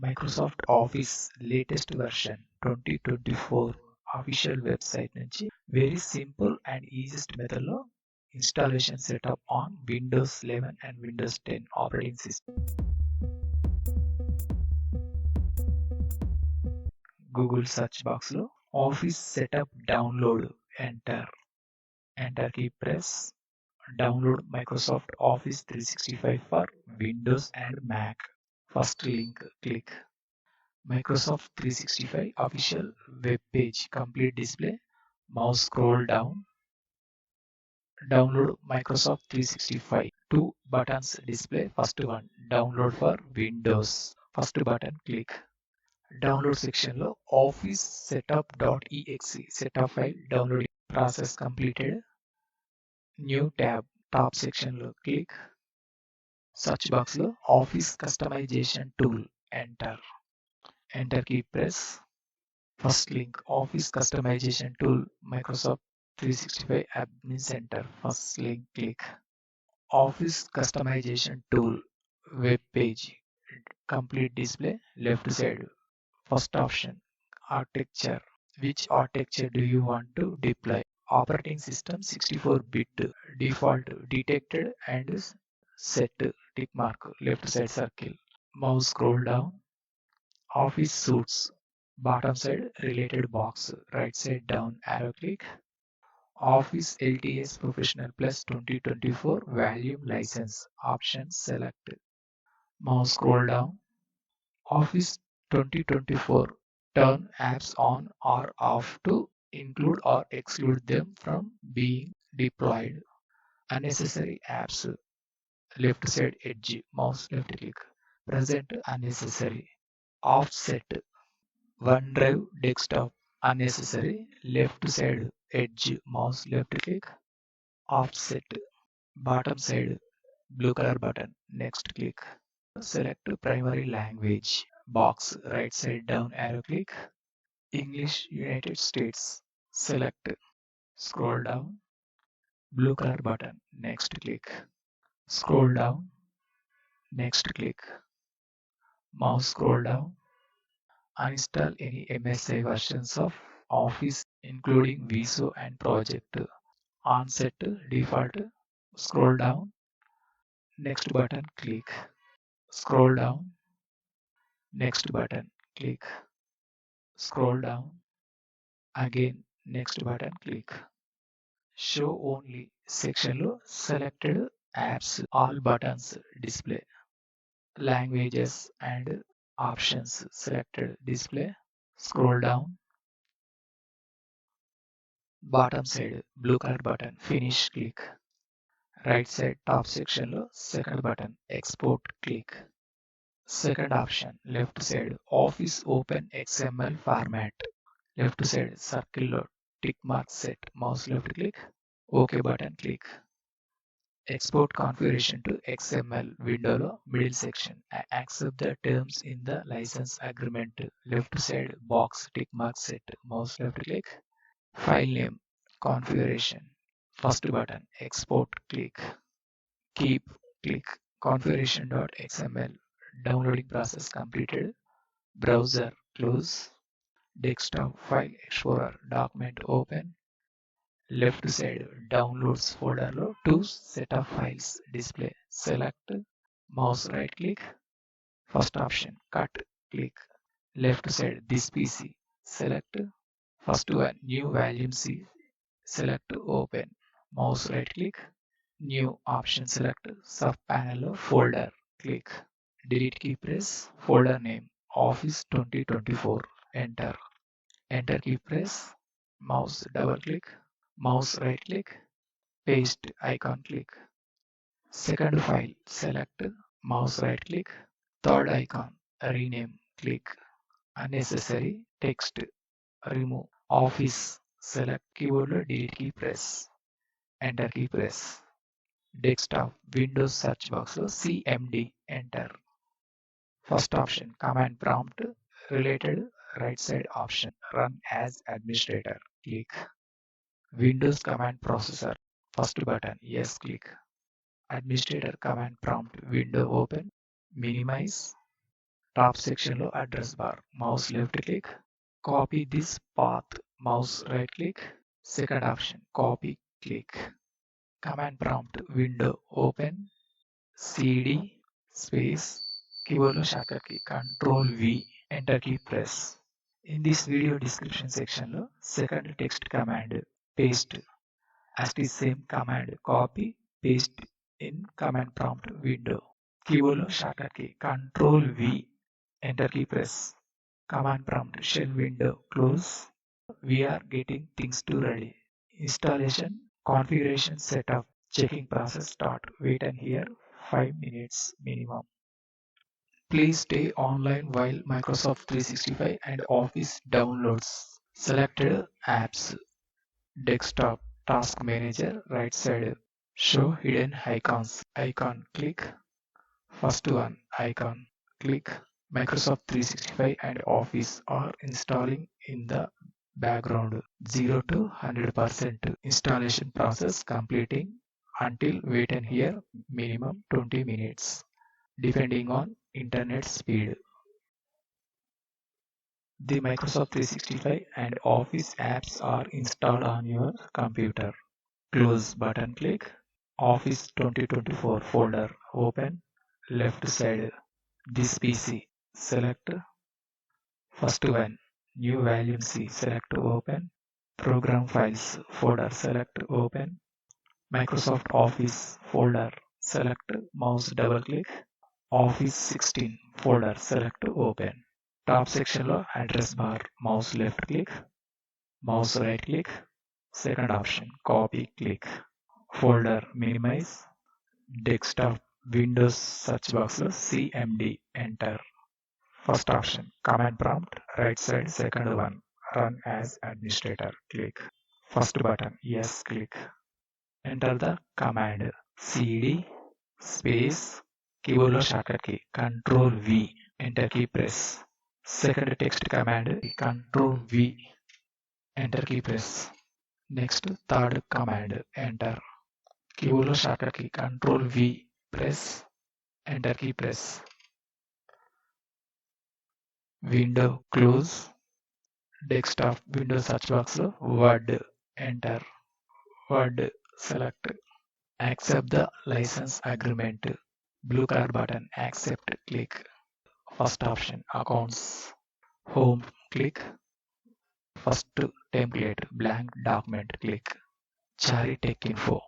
Microsoft Office latest version 2024 official website నుంచి very simple and easiest method లో installation setup on Windows 11 and Windows 10 operating system. Google search box లో Office setup download enter key press download Microsoft Office 365 for Windows and Mac. First link click. Microsoft 365 official web page complete display. Mouse scroll down. Download Microsoft 365. Two buttons display. First one download for Windows. First button click. Download section లో Office setup.exe setup file downloading process completed. New tab top section లో click. Search box లో Office customization tool enter key press. First link Office customization tool Microsoft 365 Admin Center. First link click. Office customization tool web page complete display left side. First option architecture. Which architecture do you want to deploy? Operating system 64-bit default detected and set tick mark left side circle. Mouse scroll down. Office suites bottom side related box right side down arrow click. Office LTS Professional Plus 2024 volume license option select. Mouse scroll down. Office 2024 turn apps on or off to include or exclude them from being deployed. Unnecessary apps left side edge mouse left click. Present unnecessary. Offset OneDrive desktop unnecessary left side edge mouse left click. Offset bottom side blue color button next click. Select primary language box right side down arrow click. English United States select. Scroll down blue color button next click. Scroll down next click. Mouse scroll down. Uninstall any MSI versions of Office including Viso and Project. Onset default. Scroll down. Next button click. Scroll down. Next button click. Scroll down. Again next button click. Show only section లో selected apps all buttons display. Languages and options selected display. Scroll down. Bottom side blue color button finish click. Right side top section లో second button export click. Second option left side Office Open XML format. Left side circle లో tick mark set mouse left click. OK button click. Export configuration to XML window లో middle section. Accept the terms in the license agreement. Left side box tick mark set mouse left click. File name configuration. First button export click. Keep click. Configuration.xml downloading process completed. Browser close. Desktop file explorer document open. Left side downloads folder లో 2 set of files display. Select. Mouse right click. First option cut click. Left side this PC select. First one new volume C select open. Mouse right click. New option select. Sub panel లో folder click. Delete key press. Folder name Office 2024 enter. Enter key press. Mouse double click. Mouse right click. Paste icon click. Second file select. Mouse right click. Third icon rename click. Unnecessary text remove. Office select keyboard లో delete key press. Enter key press. Desktop Windows search box లో CMD enter. First option command prompt related right side option run as administrator click. Windows command processor first button yes click. Administrator command prompt window open. Minimize. Top section లో address bar, mouse left click, copy this path, mouse right click. Second option, copy, click. Command prompt window open, cd space, keyboard లో shortcut key control V, enter key press. In this video description section లో second text command paste, as it is same command copy paste in command prompt window. Keyboard లో shortcut key control V, enter key press. Command prompt shell window close. We are getting things to ready. Installation, configuration setup, checking process start. Wait and here 5 minutes minimum. Please stay online while Microsoft 365 and Office downloads. Selected apps, desktop, task manager, right side, show hidden icons. Icon, click. First one, icon, click. Microsoft 365 and Office are installing in the background. 0 to 100% installation process completing until wait and hear minimum 20 minutes depending on internet speed. The Microsoft 365 and Office apps are installed on your computer. Close button, click. Office 2024 folder open. Left side, this PC, select. First one, new volume C, select open. Program files folder, select open. Microsoft Office folder, select, mouse double click. Office 16 folder, select open. Top section lo address bar, mouse left click, mouse right click. Second option, copy, click. Folder minimize. Desktop Windows search box lo CMD, enter. First option, command prompt, right side, second one, run as administrator, click. First button, yes, click. Enter the command, cd space, keyboard lo shortcut key, control V, enter key press. Second text command, control V, enter key press. Next, third command, enter. Keyboard lo shortcut key, control V, press, enter key press. Window close. Desktop Windows search box lo Word, enter. Word, select. Accept the license agreement. Blue color button, accept, click. First option, accounts. Home, click. First template, blank document, click. Cherry Tech Info,